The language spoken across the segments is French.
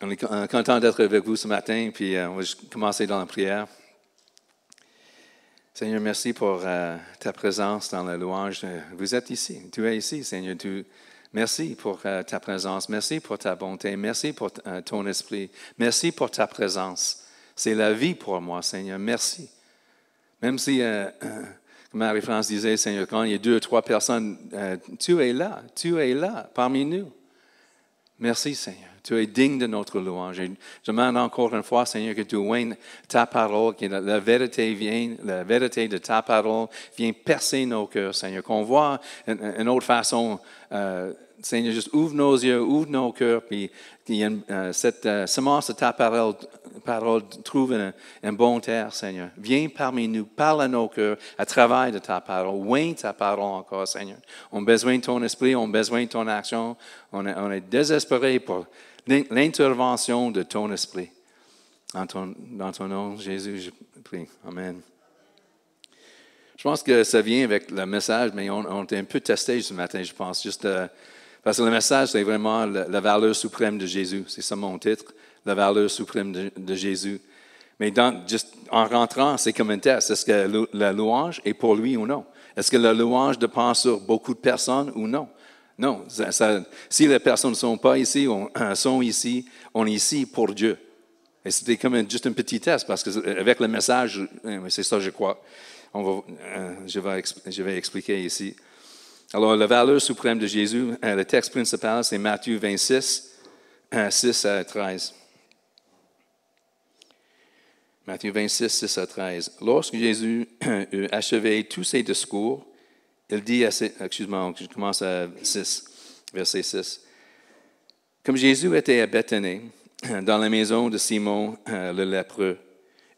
On est content d'être avec vous ce matin, puis on va juste commencer dans la prière. Seigneur, merci pour ta présence dans la louange. Vous êtes ici, tu es ici, Seigneur. Merci pour ta présence, merci pour ta bonté, merci pour ton esprit, merci pour ta présence. C'est la vie pour moi, Seigneur, merci. Même si, comme Marie-France disait, Seigneur, quand il y a 2 ou 3 personnes, tu es là, parmi nous. Merci, Seigneur. Tu es digne de notre louange. Et je demande encore une fois, Seigneur, que tu oignes ta parole, que la vérité de ta parole vienne percer nos cœurs, Seigneur. Qu'on voit une autre façon, Seigneur, juste ouvre nos yeux, ouvre nos cœurs, puis cette semence de ta parole trouve un bon terre, Seigneur. Viens parmi nous, parle à nos cœurs, à travers de ta parole. Oigne ta parole encore, Seigneur. On a besoin de ton esprit, on a besoin de ton action. On est désespéré pour l'intervention de ton esprit. Dans ton nom, Jésus, je prie. Amen. Je pense que ça vient avec le message, mais on est un peu testé ce matin, je pense. Juste parce que le message, c'est vraiment la valeur suprême de Jésus. C'est ça mon titre, la valeur suprême de Jésus. Mais juste en rentrant, c'est comme un test. Est-ce que la louange est pour lui ou non? Est-ce que la louange dépend sur beaucoup de personnes ou non? Non. Si les personnes ne sont pas ici, sont ici, on est ici pour Dieu. Et c'était comme juste un petit test, parce qu'avec le message, c'est ça je crois. Je vais expliquer ici. Alors, la valeur suprême de Jésus, le texte principal, c'est Matthieu 26, 6 à 13. Matthieu 26, 6 à 13. Lorsque Jésus eut achevé tous ses discours, il dit je commence à 6, verset 6. Comme Jésus était à Béthanie, dans la maison de Simon le lépreux,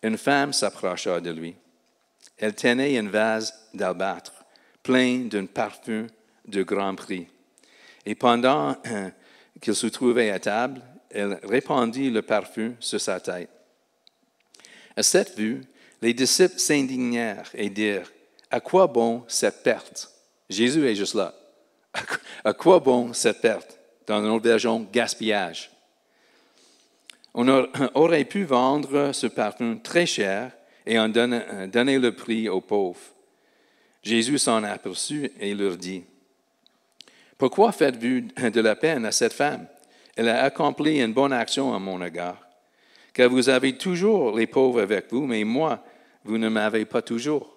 une femme s'approcha de lui. Elle tenait un vase d'albâtre, plein d'un parfum de grand prix. Et pendant qu'il se trouvait à table, elle répandit le parfum sur sa tête. À cette vue, les disciples s'indignèrent et dirent, « À quoi bon cette perte? » Jésus est juste là. « À quoi bon cette perte? » Dans notre version, gaspillage. On aurait pu vendre ce parfum très cher et en donner le prix aux pauvres. Jésus s'en aperçut et leur dit, « Pourquoi faites-vous de la peine à cette femme? Elle a accompli une bonne action à mon égard. Car vous avez toujours les pauvres avec vous, mais moi, vous ne m'avez pas toujours.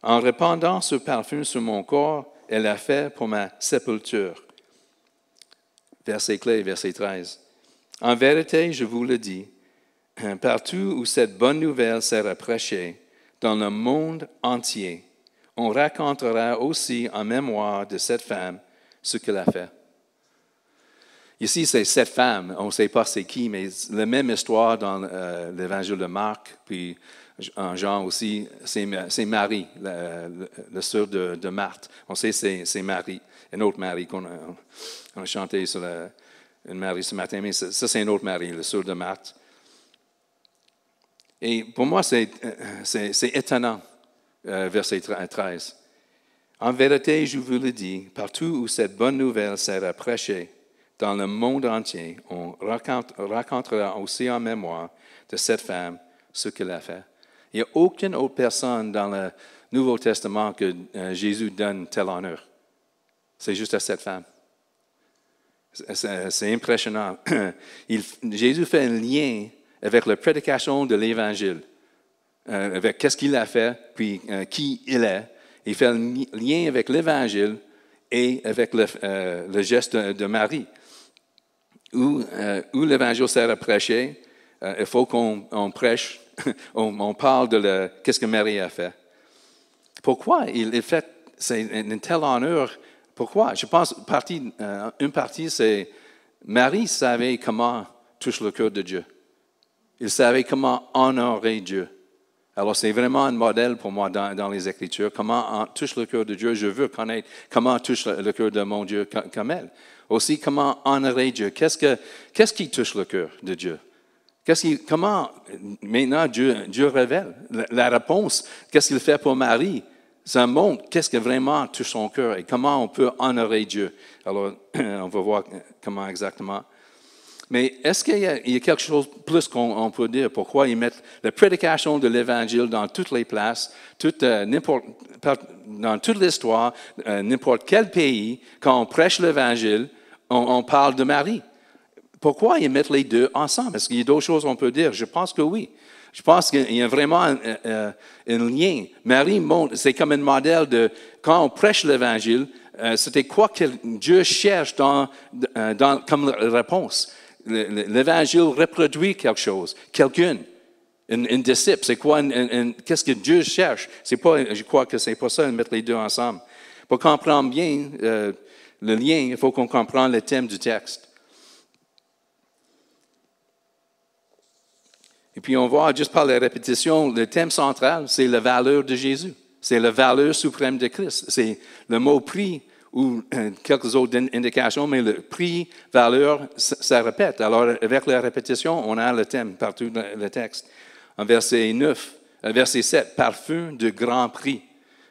En répandant ce parfum sur mon corps, elle l'a fait pour ma sépulture. » Verset clé, verset 13. « En vérité, je vous le dis, partout où cette bonne nouvelle sera prêchée, dans le monde entier, on racontera aussi en mémoire de cette femme ce qu'elle a fait. » Ici, c'est cette femme, on ne sait pas c'est qui, mais la même histoire dans l'évangile de Marc, puis en Jean aussi, c'est Marie, la sœur de Marthe. On sait c'est Marie, une autre Marie qu'on a chanté sur une Marie ce matin, mais ça c'est une autre Marie, la sœur de Marthe. Et pour moi, c'est étonnant, verset 13. « En vérité, je vous le dis, partout où cette bonne nouvelle sera prêchée, dans le monde entier, on racontera aussi en mémoire de cette femme ce qu'elle a fait. » Il n'y a aucune autre personne dans le Nouveau Testament que Jésus donne tel honneur. C'est juste à cette femme. C'est impressionnant. Jésus fait un lien avec la prédication de l'Évangile, avec qu'est-ce qu'il a fait, puis qui il est. Il fait un lien avec l'Évangile et avec le geste de Marie. Où l'Évangile sert à prêcher, il faut qu'on prêche, on parle de qu'est-ce que Marie a fait. Pourquoi il fait un tel honneur? Pourquoi? Je pense une partie, c'est Marie savait comment toucher le cœur de Dieu. Il savait comment honorer Dieu. Alors, c'est vraiment un modèle pour moi dans les Écritures. Comment touche le cœur de Dieu? Je veux connaître comment touche le cœur de mon Dieu comme elle. Aussi, comment honorer Dieu? Qu'est-ce qui touche le cœur de Dieu? Comment, maintenant, Dieu révèle la réponse. Qu'est-ce qu'il fait pour Marie? Ça montre qu'est-ce qui vraiment touche son cœur et comment on peut honorer Dieu. Alors, on va voir comment exactement. Mais est-ce qu'il y a quelque chose de plus qu'on peut dire? Pourquoi ils mettent la prédication de l'Évangile dans toutes les places, dans toute l'histoire, n'importe quel pays, quand on prêche l'Évangile, on parle de Marie? Pourquoi ils mettent les deux ensemble? Est-ce qu'il y a d'autres choses qu'on peut dire? Je pense que oui. Je pense qu'il y a vraiment un lien. Marie montre, c'est comme un modèle de, quand on prêche l'Évangile, c'était quoi que Dieu cherche comme réponse. L'Évangile reproduit quelque chose, quelqu'un, un disciple. C'est quoi, qu'est-ce que Dieu cherche? Je crois que c'est pas ça de mettre les deux ensemble. Pour comprendre bien le lien, il faut qu'on comprenne le thème du texte. Et puis on voit, juste par la répétition, le thème central, c'est la valeur de Jésus. C'est la valeur suprême de Christ. C'est le mot prix ou quelques autres indications, mais le prix, valeur, ça répète. Alors, avec la répétition, on a le thème partout dans le texte. En verset 7, parfum de grand prix.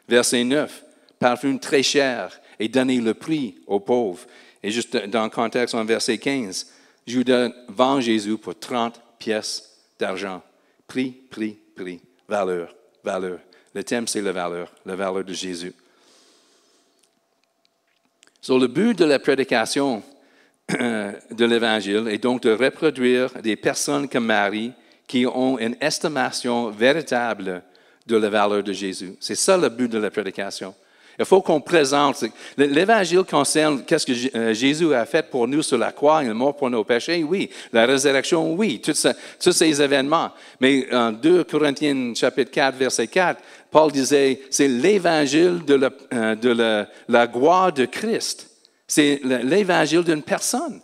Verset 9, parfum très cher et donner le prix aux pauvres. Et juste dans le contexte, en verset 15, Judas vend Jésus pour 30 pièces d'argent. Prix, valeur. Le thème, c'est la valeur de Jésus. Le but de la prédication de l'Évangile est donc de reproduire des personnes comme Marie qui ont une estimation véritable de la valeur de Jésus. C'est ça le but de la prédication. Il faut qu'on présente. L'Évangile concerne qu'est-ce que Jésus a fait pour nous sur la croix, il est mort pour nos péchés, oui. La résurrection, oui. Tous ces événements. Mais en 2 Corinthiens chapitre 4, verset 4, Paul disait, c'est l'Évangile de la gloire de Christ. C'est l'Évangile d'une personne.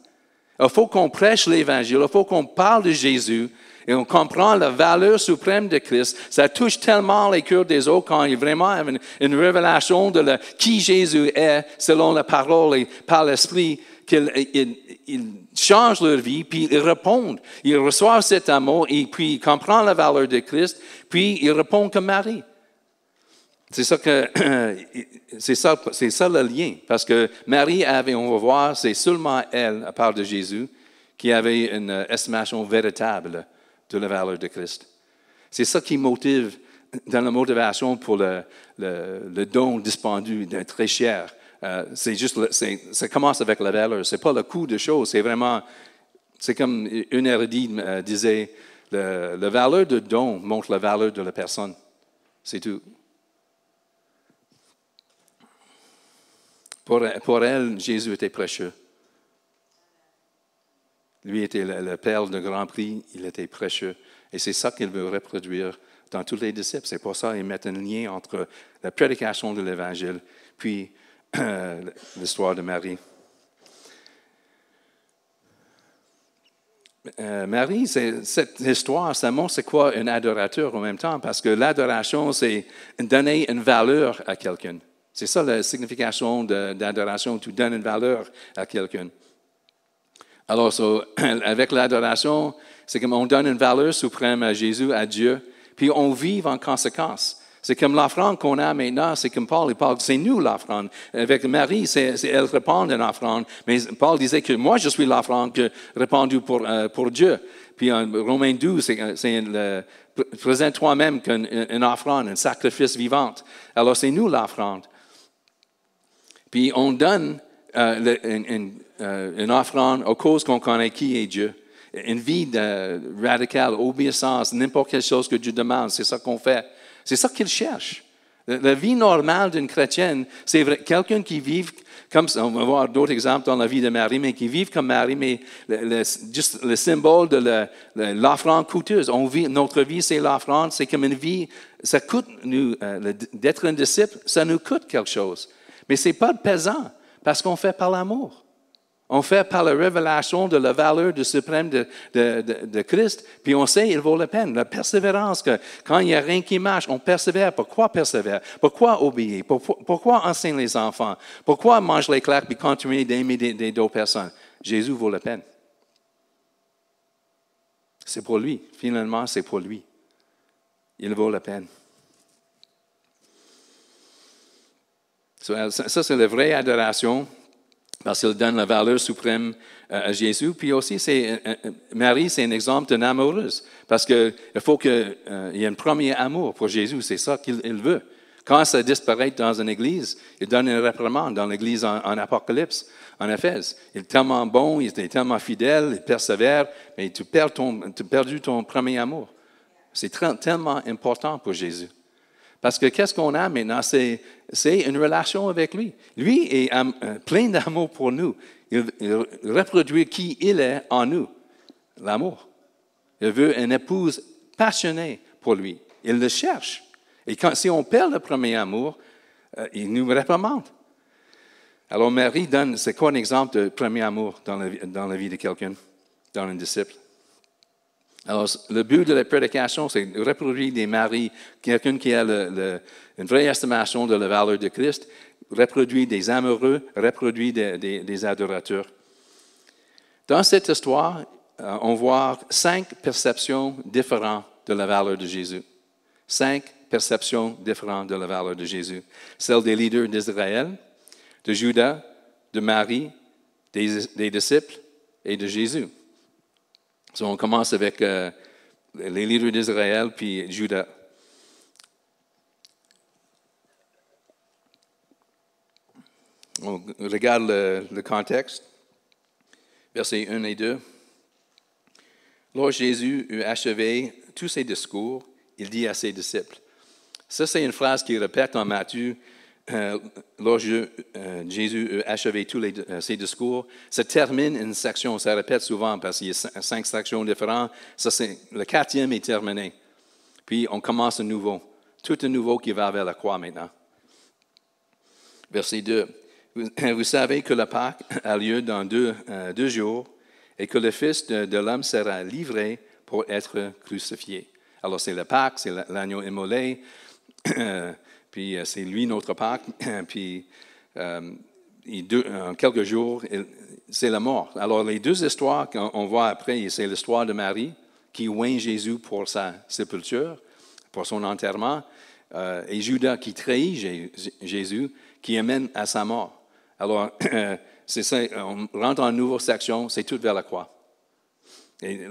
Il faut qu'on prêche l'Évangile, il faut qu'on parle de Jésus, et on comprend la valeur suprême de Christ. Ça touche tellement les cœurs des autres quand il y a vraiment une révélation de qui Jésus est selon la parole et par l'Esprit, qu'ils changent leur vie, puis ils répondent. Ils reçoivent cet amour, et puis ils comprennent la valeur de Christ, puis ils répondent comme Marie. C'est ça le lien. Parce que Marie avait, on va voir, c'est seulement elle, à part de Jésus, qui avait une estimation véritable de la valeur de Christ. C'est ça qui motive dans la motivation pour le don dispendu, très cher. Ça commence avec la valeur. C'est pas le coût de choses. C'est comme une érudite disait, la valeur de don montre la valeur de la personne. C'est tout. Pour elle, Jésus était précieux. Lui était le Père de grand prix, il était précieux. Et c'est ça qu'il veut reproduire dans tous les disciples. C'est pour ça qu'ils mettent un lien entre la prédication de l'Évangile puis l'histoire de Marie. Marie, cette histoire, ça montre c'est quoi un adorateur en même temps, parce que l'adoration, c'est donner une valeur à quelqu'un. C'est ça la signification d'adoration, tu donnes une valeur à quelqu'un. Alors, avec l'adoration, c'est comme on donne une valeur suprême à Jésus, à Dieu, puis on vit en conséquence. C'est comme l'offrande qu'on a maintenant, c'est comme Paul, il parle, c'est nous l'offrande. Avec Marie, elle répand une offrande, mais Paul disait que moi, je suis l'offrande répandue pour Dieu. Puis en Romains 12, présente toi-même comme une offrande, un sacrifice vivant. Alors, c'est nous l'offrande. Puis on donne une offrande aux causes qu'on connaît qui est Dieu. Une vie radicale, obéissance, n'importe quelle chose que Dieu demande, c'est ça qu'on fait. C'est ça qu'il cherche. La vie normale d'une chrétienne, c'est quelqu'un qui vit comme ça. On va voir d'autres exemples dans la vie de Marie, mais qui vivent comme Marie, mais juste le symbole de l'offrande coûteuse. Notre vie, c'est l'offrande, c'est comme une vie, ça coûte nous, d'être un disciple, ça nous coûte quelque chose. Mais ce n'est pas pesant, parce qu'on fait par l'amour. On fait par la révélation de la valeur suprême de Christ, puis on sait qu'il vaut la peine. La persévérance, que quand il n'y a rien qui marche, on persévère. Pourquoi persévérer? Pourquoi obéir? Pourquoi enseigner les enfants? Pourquoi manger les claques puis continuer d'aimer d'autres personnes? Jésus vaut la peine. C'est pour lui. Finalement, c'est pour lui. Il vaut la peine. Ça, c'est la vraie adoration, parce qu'il donne la valeur suprême à Jésus. Puis aussi, Marie, c'est un exemple d'une amoureuse. Parce qu'il faut qu'il y ait un premier amour pour Jésus. C'est ça qu'il veut. Quand ça disparaît dans une église, il donne une réprimande dans l'église en Apocalypse, en Éphèse. Il est tellement bon, il est tellement fidèle, il persévère, mais tu as perdu ton premier amour. C'est tellement important pour Jésus. Parce que qu'est-ce qu'on a maintenant? C'est une relation avec lui. Lui est plein d'amour pour nous. Il reproduit qui il est en nous, l'amour. Il veut une épouse passionnée pour lui. Il le cherche. Et si on perd le premier amour, il nous réprimande. Alors Marie donne, c'est quoi un exemple de premier amour dans la vie de quelqu'un, dans un disciple? Alors, le but de la prédication, c'est de reproduire des maris, quelqu'un qui a une vraie estimation de la valeur de Christ, reproduire des amoureux, reproduire des adorateurs. Dans cette histoire, on voit 5 perceptions différentes de la valeur de Jésus. 5 perceptions différentes de la valeur de Jésus. Celle des leaders d'Israël, de Judas, de Marie, des disciples et de Jésus. Donc, on commence avec les leaders d'Israël puis Judas. On regarde le contexte, versets 1 et 2. Lorsque Jésus eut achevé tous ses discours, il dit à ses disciples. Ça, c'est une phrase qu'il répète en Matthieu. Lorsque Jésus eut achevé tous ses discours, ça termine une section, ça répète souvent parce qu'il y a 5 sections différentes. Ça, le 4e est terminé. Puis on commence un nouveau. Tout un nouveau qui va vers la croix maintenant. Verset 2. Vous savez que la Pâque a lieu dans 2 jours et que le Fils de l'homme sera livré pour être crucifié. Alors c'est la Pâque, c'est l'agneau immolé. Puis c'est lui notre Pâque. Puis en quelques jours, c'est la mort. Alors les 2 histoires qu'on voit après, c'est l'histoire de Marie qui oint Jésus pour sa sépulture, pour son enterrement, et Judas qui trahit Jésus, qui amène à sa mort. Alors c'est ça, on rentre en une nouvelle section, c'est tout vers la croix. Et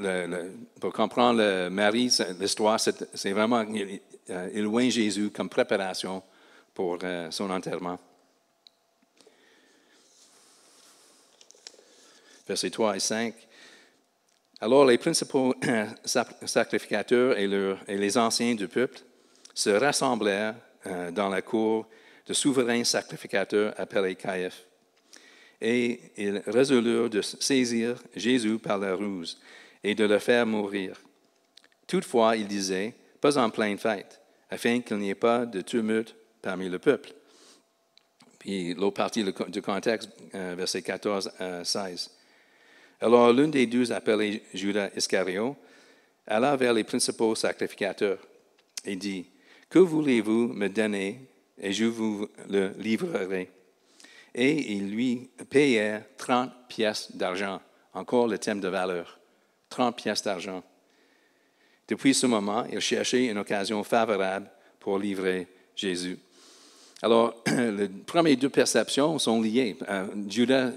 pour comprendre Marie, l'histoire, c'est vraiment, il oint Jésus comme préparation pour son enterrement. Versets 3 et 5. Alors les principaux sacrificateurs et les anciens du peuple se rassemblèrent dans la cour de souverains sacrificateurs appelés Caïphe. Et ils résolurent de saisir Jésus par la ruse et de le faire mourir. Toutefois, ils disaient, pas en pleine fête, afin qu'il n'y ait pas de tumulte parmi le peuple. Puis l'autre partie du contexte, versets 14 à 16. Alors l'un des 2 appelé Judas Iscariot alla vers les principaux sacrificateurs et dit, que voulez-vous me donner et je vous le livrerai. Et ils lui payèrent 30 pièces d'argent. Encore le thème de valeur. 30 pièces d'argent. Depuis ce moment, il cherchait une occasion favorable pour livrer Jésus. Alors, les premières 2 perceptions sont liées. Judas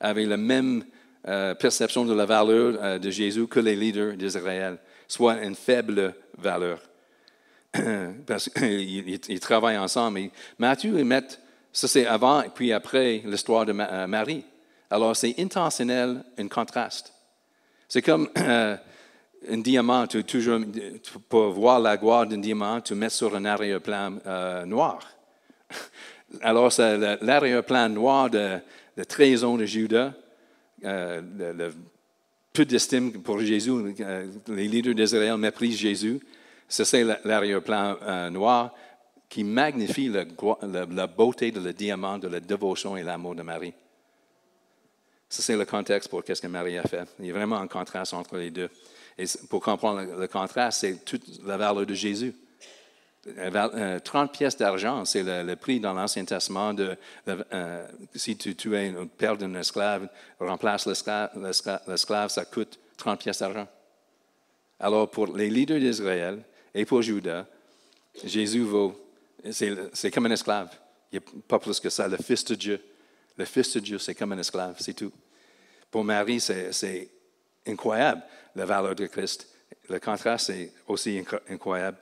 avait la même perception de la valeur de Jésus que les leaders d'Israël, soit une faible valeur. Parce qu'ils travaillent ensemble. Et Matthieu, ça c'est avant et puis après l'histoire de Marie. Alors, c'est intentionnel, un contraste. C'est comme un diamant, pour voir la gloire d'un diamant, tu mets sur un arrière-plan noir. Alors, c'est l'arrière-plan noir de trahison de Judas, le peu d'estime pour Jésus, les leaders d'Israël méprisent Jésus. C'est l'arrière-plan noir qui magnifie la beauté de le diamant, de la dévotion et l'amour de Marie. Ça, c'est le contexte pour ce que Marie a fait. Il y a vraiment un contraste entre les 2. Et pour comprendre le contraste, c'est toute la valeur de Jésus. 30 pièces d'argent, c'est le prix dans l'Ancien Testament si tu es un père d'un esclave, remplace l'esclave, ça coûte 30 pièces d'argent. Alors, pour les leaders d'Israël et pour Judas, Jésus c'est comme un esclave. Il n'y a pas plus que ça, le Fils de Dieu. Le Fils de Dieu, c'est comme un esclave, c'est tout. Pour Marie, c'est incroyable, la valeur de Christ. Le contraste est aussi incroyable.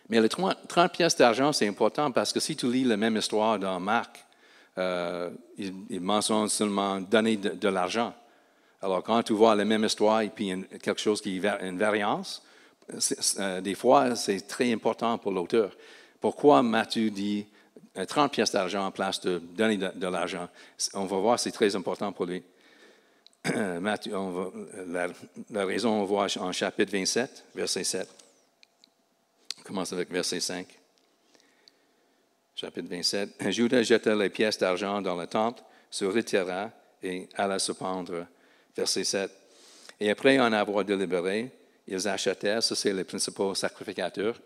Mais les 30 pièces d'argent, c'est important parce que si tu lis la même histoire dans Marc, il mentionne seulement donner de l'argent. Alors, quand tu vois la même histoire et puis quelque chose qui a une variance, des fois, c'est très important pour l'auteur. Pourquoi Matthieu dit 30 pièces d'argent en place de donner de l'argent? On va voir, c'est très important pour lui. Matthieu, la raison, on voit en chapitre 27, verset 7. On commence avec verset 5. Chapitre 27. Judas jeta les pièces d'argent dans le temple, se retira et alla se pendre. Verset 7. Et après en avoir délibéré, ils achetèrent, ça c'est les principaux sacrificateurs,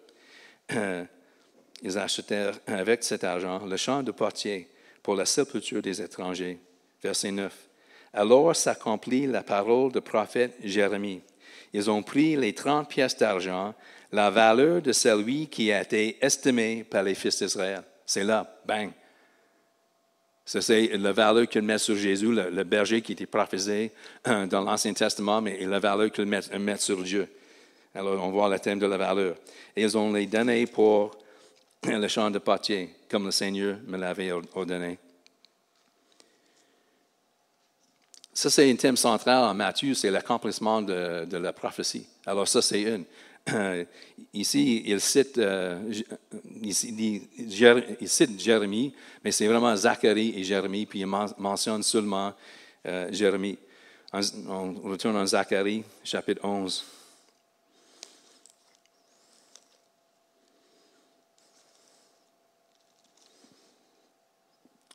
ils achetèrent avec cet argent le champ de portier pour la sépulture des étrangers. Verset 9. Alors s'accomplit la parole du prophète Jérémie. Ils ont pris les 30 pièces d'argent, la valeur de celui qui a été estimé par les fils d'Israël. C'est là, bang. Ça, c'est la valeur qu'ils mettent sur Jésus, le berger qui était prophétisé dans l'Ancien Testament, mais la valeur qu'ils mettent sur Dieu. Alors, on voit le thème de la valeur. Et ils ont les donné pour le champ de portier, comme le Seigneur me l'avait ordonné. Ça, c'est un thème central en Matthieu, c'est l'accomplissement de la prophétie. Alors, ça, c'est une. Ici, il cite Jérémie, mais c'est vraiment Zacharie et Jérémie, puis il mentionne seulement Jérémie. On retourne en Zacharie, chapitre 11.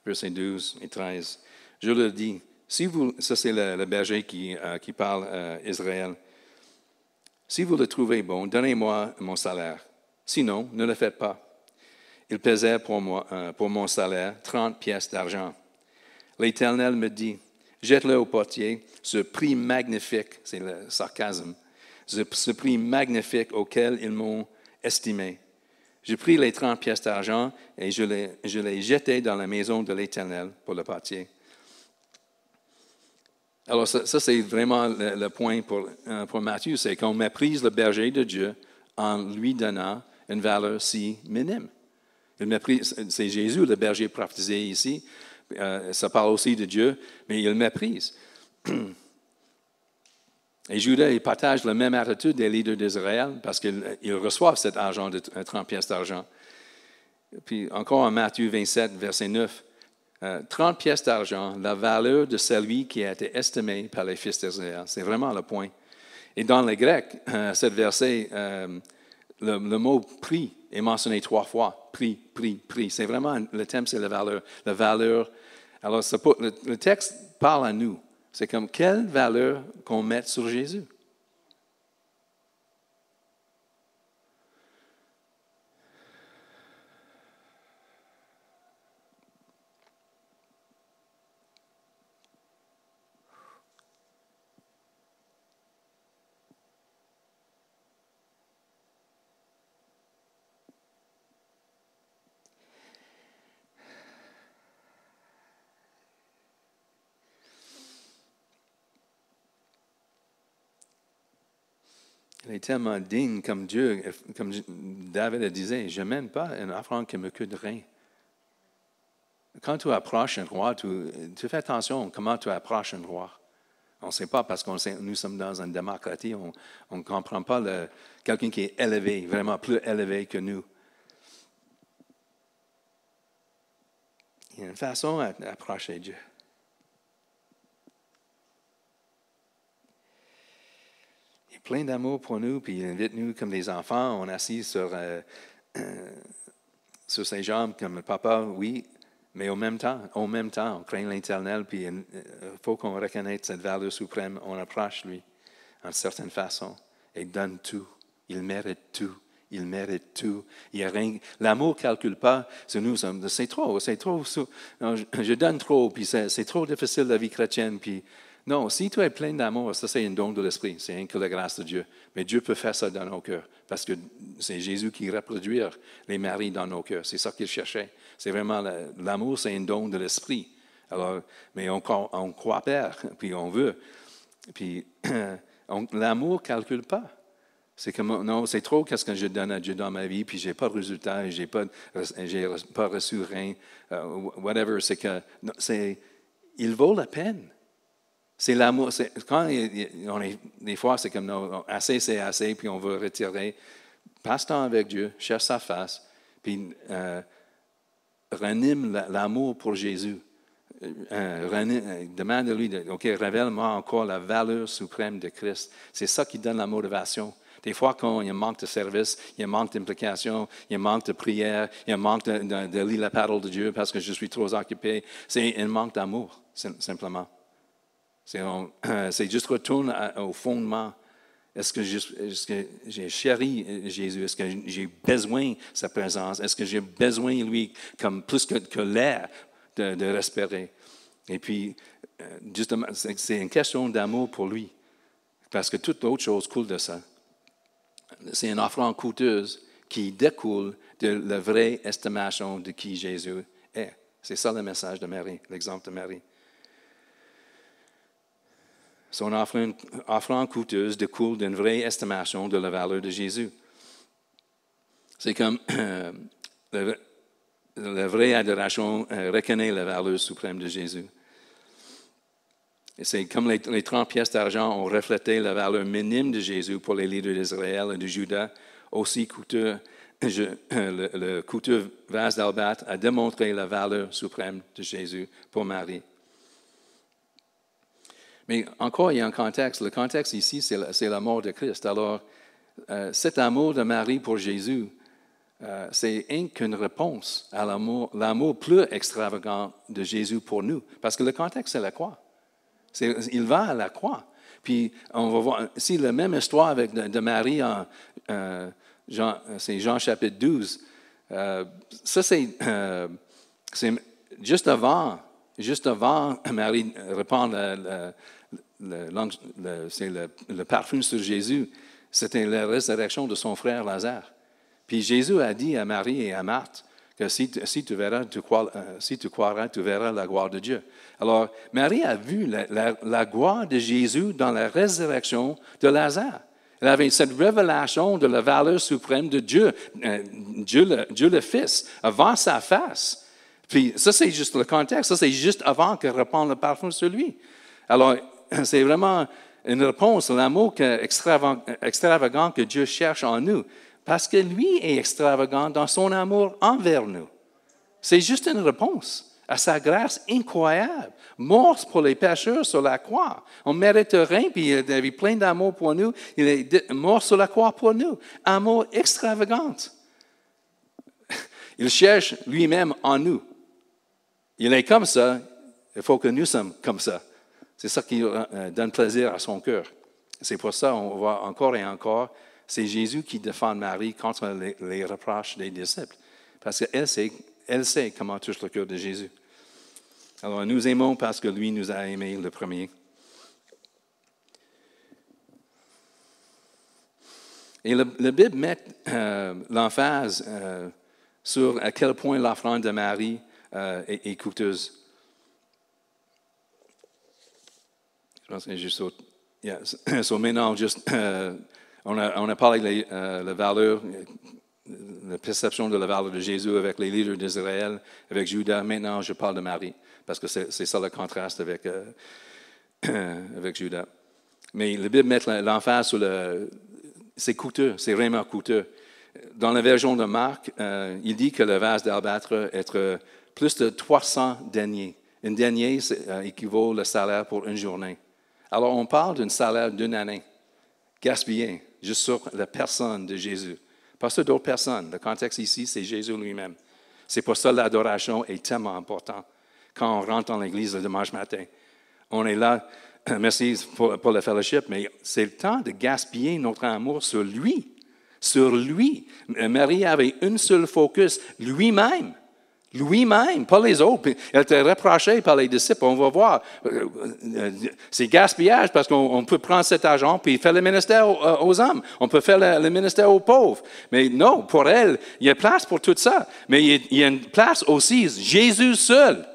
Versets 12 et 13. Je leur dis, ça c'est le berger qui parle Israël. Si vous le trouvez bon, donnez-moi mon salaire. Sinon, ne le faites pas. Il pesait pour mon salaire 30 pièces d'argent. L'Éternel me dit, jette-le au portier, ce prix magnifique, c'est le sarcasme, ce prix magnifique auquel ils m'ont estimé. J'ai pris les 30 pièces d'argent et je les jetai dans la maison de l'Éternel pour le portier. Alors, ça c'est vraiment le point pour Matthieu, c'est qu'on méprise le berger de Dieu en lui donnant une valeur si minime. C'est Jésus, le berger prophétisé ici. Ça parle aussi de Dieu, mais il le méprise. Et Judas, il partage la même attitude des leaders d'Israël parce qu'ils reçoivent cet argent de 30 pièces d'argent. Puis encore en Matthieu 27, verset 9, 30 pièces d'argent, la valeur de celui qui a été estimé par les fils d'Israël. C'est vraiment le point. Et dans le grec, ce verset, le mot prix est mentionné 3 fois. Prix, prix, prix. C'est vraiment, le thème, c'est la valeur. La valeur. Alors, le texte parle à nous. C'est comme quelle valeur qu'on met sur Jésus. Il est tellement digne comme Dieu, comme David le disait, je ne mène pas une offrande qui me coûte rien. Quand tu approches un roi, tu fais attention à comment tu approches un roi. On ne sait pas parce que nous sommes dans une démocratie, on ne comprend pas quelqu'un qui est élevé, vraiment plus élevé que nous. Il y a une façon d'approcher Dieu. Plein d'amour pour nous, puis il invite nous comme des enfants. On est assis sur ses jambes comme le papa, oui, mais au même temps, on craint l'Éternel, puis il faut qu'on reconnaisse cette valeur suprême. On approche lui en certaine façon et donne tout. Il mérite tout. Il mérite tout. Il y a rien. L'amour ne calcule pas. C'est trop. Non, je donne trop, puis c'est trop difficile la vie chrétienne, puis non, si tu es plein d'amour, ça c'est un don de l'Esprit, c'est rien que la grâce de Dieu. Mais Dieu peut faire ça dans nos cœurs, parce que c'est Jésus qui reproduire les maris dans nos cœurs. C'est ça qu'il cherchait. C'est vraiment l'amour, c'est un don de l'Esprit. Alors, mais on croit perdre, puis on veut. Puis l'amour ne calcule pas. C'est comme, non, c'est trop qu'est-ce que je donne à Dieu dans ma vie, puis je n'ai pas de résultat, je n'ai pas reçu rien, whatever. C'est que, non, il vaut la peine. C'est l'amour. Quand des fois, c'est comme, non, assez, c'est assez, puis on veut retirer. Passe temps avec Dieu, cherche sa face, puis ranime l'amour pour Jésus. Demande-lui, OK, révèle-moi encore la valeur suprême de Christ. C'est ça qui donne la motivation. Des fois, quand il y a un manque de service, il y a un manque d'implication, il y a un manque de prière, il y a un manque de lire la parole de Dieu parce que je suis trop occupé, c'est un manque d'amour, simplement. C'est juste retourne au fondement. Est-ce que j'ai chéri Jésus? Est-ce que j'ai besoin de sa présence? Est-ce que j'ai besoin de lui comme plus que l'air de respirer? Et puis, justement, c'est une question d'amour pour lui. Parce que toute autre chose coule de ça. C'est une offrande coûteuse qui découle de la vraie estimation de qui Jésus est. C'est ça le message de Marie, l'exemple de Marie. Son offrande coûteuse découle d'une vraie estimation de la valeur de Jésus. C'est comme la vraie adoration reconnaît la valeur suprême de Jésus. Et c'est comme les 30 pièces d'argent ont reflété la valeur minime de Jésus pour les leaders d'Israël et de Juda, aussi coûteux, le coûteux vase d'albâtre a démontré la valeur suprême de Jésus pour Marie. Mais encore, il y a un contexte. Le contexte ici, c'est la mort de Christ. Alors, cet amour de Marie pour Jésus, c'est qu'une réponse à l'amour plus extravagant de Jésus pour nous. Parce que le contexte, c'est la croix. Il va à la croix. Puis, on va voir, ici, la même histoire de Marie, c'est Jean chapitre 12. Ça, c'est juste avant Marie répand le parfum sur Jésus, c'était la résurrection de son frère Lazare. Puis Jésus a dit à Marie et à Marthe que si tu croiras, tu verras la gloire de Dieu. Alors, Marie a vu la gloire de Jésus dans la résurrection de Lazare. Elle avait cette révélation de la valeur suprême de Dieu, Dieu le Fils, avant sa face. Puis ça, c'est juste le contexte. Ça, c'est juste avant qu'elle répande le parfum sur lui. Alors, c'est vraiment une réponse à l'amour extravagant que Dieu cherche en nous. Parce que lui est extravagant dans son amour envers nous. C'est juste une réponse à sa grâce incroyable. Mort pour les pécheurs sur la croix. On ne mérite rien, puis il avait plein d'amour pour nous. Il est mort sur la croix pour nous. Amour extravagant. Il cherche lui-même en nous. Il est comme ça. Il faut que nous sommes comme ça. C'est ça qui donne plaisir à son cœur. C'est pour ça qu'on voit encore et encore, c'est Jésus qui défend Marie contre les reproches des disciples. Parce qu'elle sait comment touche le cœur de Jésus. Alors, nous aimons parce que lui nous a aimés le premier. Et la Bible met l'emphase sur à quel point l'offrande de Marie est coûteuse. Je pense que je saute. Yeah. So maintenant, on a parlé de la valeur, la perception de la valeur de Jésus avec les leaders d'Israël, avec Judas. Maintenant, je parle de Marie, parce que c'est ça le contraste avec Judas. Mais la Bible met l'emphase sur c'est coûteux, c'est vraiment coûteux. Dans la version de Marc, il dit que le vase d'albâtre est plus de 300 deniers. Une denier équivaut au salaire pour une journée. Alors, on parle d'un salaire d'une année, gaspillé, juste sur la personne de Jésus. Pas sur d'autres personnes. Le contexte ici, c'est Jésus lui-même. C'est pour ça que l'adoration est tellement importante quand on rentre dans l'Église le dimanche matin. On est là, merci pour le fellowship, mais c'est le temps de gaspiller notre amour sur lui. Sur lui. Marie avait une seule focus, lui-même. Lui-même, pas les autres. Elle était reprochée par les disciples. On va voir. C'est gaspillage parce qu'on peut prendre cet argent et faire le ministère aux hommes. On peut faire le ministère aux pauvres. Mais non, pour elle, il y a place pour tout ça. Mais il y a une place aussi, Jésus seul.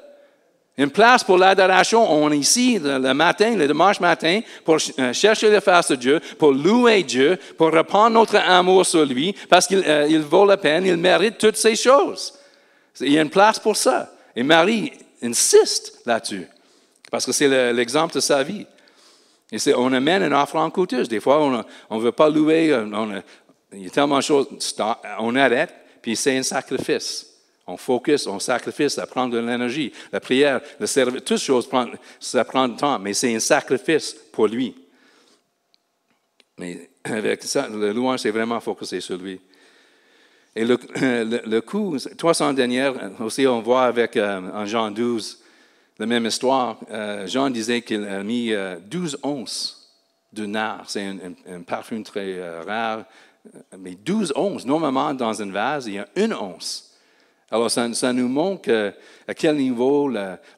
Une place pour l'adoration. On est ici le matin, le dimanche matin, pour chercher la face de Dieu, pour louer Dieu, pour reprendre notre amour sur lui, parce qu'il vaut la peine, il mérite toutes ces choses. Il y a une place pour ça. Et Marie insiste là-dessus, parce que c'est l'exemple de sa vie. Et on amène une offrande coûteuse. Des fois, on ne veut pas louer, il y a tellement de choses, on arrête, puis c'est un sacrifice. On focus, on sacrifice, ça prend de l'énergie. La prière, le service, toutes choses, ça prend du temps, mais c'est un sacrifice pour lui. Mais avec ça, le louange, c'est vraiment focusé sur lui. Et le coup, 300 dernières, aussi on voit avec en Jean 12, la même histoire. Jean disait qu'il a mis 12 onces de nard. C'est un parfum très rare. Mais 12 onces, normalement dans une vase, il y a une once. Alors, ça nous montre à quel niveau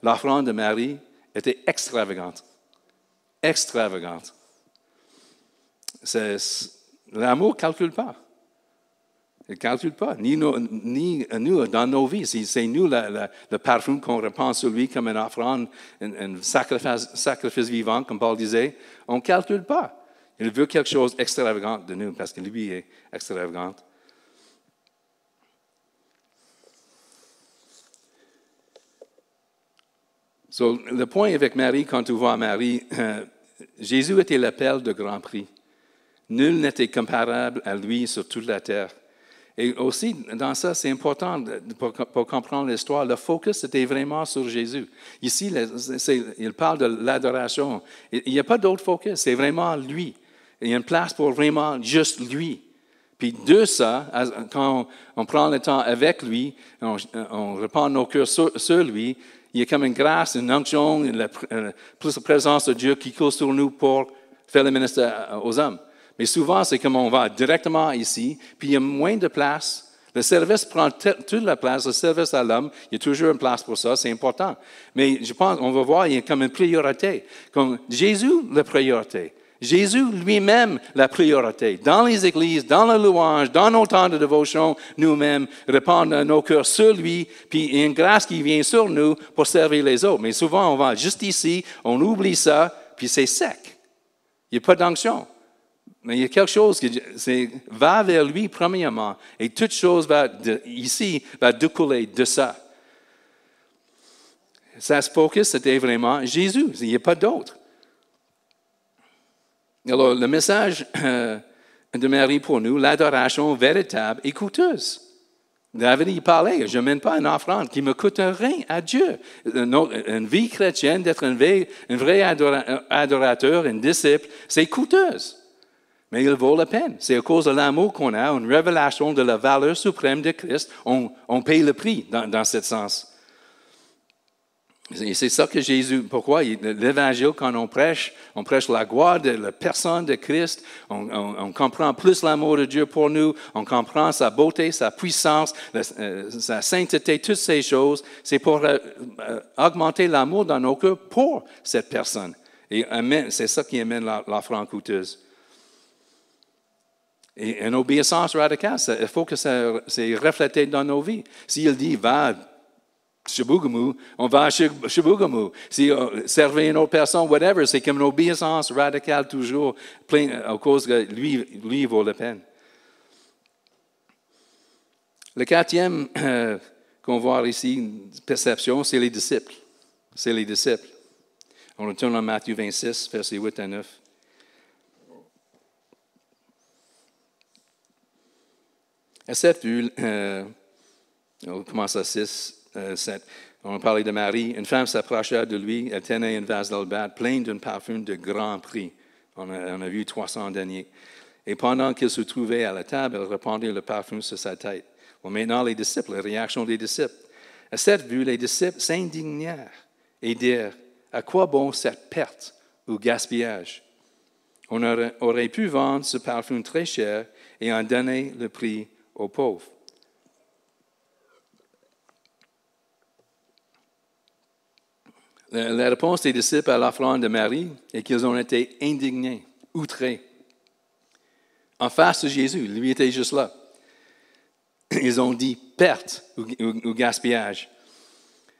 l'offrande de Marie était extravagante. Extravagante. L'amour ne calcule pas. Il ne calcule pas. Ni nous, dans nos vies. C'est nous le parfum qu'on repense sur lui comme une offrande, un sacrifice vivant, comme Paul disait. On ne calcule pas. Il veut quelque chose d'extravagant de nous, parce que lui est extravagant. So, le point avec Marie, quand tu vois Marie, Jésus était l'appel de grand prix. Nul n'était comparable à lui sur toute la terre. Et aussi, dans ça, c'est important pour comprendre l'histoire. Le focus était vraiment sur Jésus. Ici, il parle de l'adoration. Il n'y a pas d'autre focus, c'est vraiment lui. Il y a une place pour vraiment juste lui. Puis de ça, quand on prend le temps avec lui, on reprend nos cœurs sur lui, il y a comme une grâce, une onction, plus la présence de Dieu qui coule sur nous pour faire le ministère aux hommes. Mais souvent, c'est comme on va directement ici, puis il y a moins de place. Le service prend toute la place, le service à l'homme, il y a toujours une place pour ça, c'est important. Mais je pense, on va voir, il y a comme une priorité. Comme Jésus, la priorité. Jésus lui-même, la priorité. Dans les églises, dans la louange, dans nos temps de dévotion, nous-mêmes, répandre nos cœurs sur lui, puis il y a une grâce qui vient sur nous pour servir les autres. Mais souvent, on va juste ici, on oublie ça, puis c'est sec. Il n'y a pas d'onction. Mais il y a quelque chose qui va vers lui premièrement, et toute chose ici va découler de ça. Ça se focus, c'était vraiment Jésus. Il n'y a pas d'autre. Alors, le message de Marie pour nous, l'adoration véritable et coûteuse. David, il parlait, je ne mène pas une offrande qui ne me coûte rien à Dieu. Une vie chrétienne, d'être un vrai adorateur, un disciple, c'est coûteuse. Mais il vaut la peine. C'est à cause de l'amour qu'on a, une révélation de la valeur suprême de Christ. On paye le prix dans ce sens. Et c'est ça que Jésus, pourquoi l'Évangile, quand on prêche la gloire de la personne de Christ, on comprend plus l'amour de Dieu pour nous, on comprend sa beauté, sa puissance, sa sainteté, toutes ces choses. C'est pour augmenter l'amour dans nos cœurs pour cette personne. Et c'est ça qui amène l'offrande coûteuse. Et une obéissance radicale, il faut que ça c'est reflété dans nos vies. S'il dit, va Chibougamau, on va à Chibougamau. Si servir une autre personne, whatever, c'est comme une obéissance radicale toujours, à cause que lui vaut la peine. Le quatrième qu'on voit ici, perception, c'est les disciples. C'est les disciples. On retourne à Matthieu 26, versets 8 à 9. À cette vue, on commence à 6. 7. On parlait de Marie. Une femme s'approcha de lui. Elle tenait une vase d'albâtre pleine d'un parfum de grand prix. On a vu 300 deniers. Et pendant qu'il se trouvait à la table, elle répandait le parfum sur sa tête. Bon, maintenant, les disciples, la réaction des disciples. À cette vue, les disciples s'indignèrent et dirent, à quoi bon cette perte ou gaspillage? On aurait pu vendre ce parfum très cher et en donner le prix aux pauvres. La réponse des disciples à l'offrande de Marie est qu'ils ont été indignés, outrés. En face de Jésus, lui était juste là. Ils ont dit perte ou gaspillage.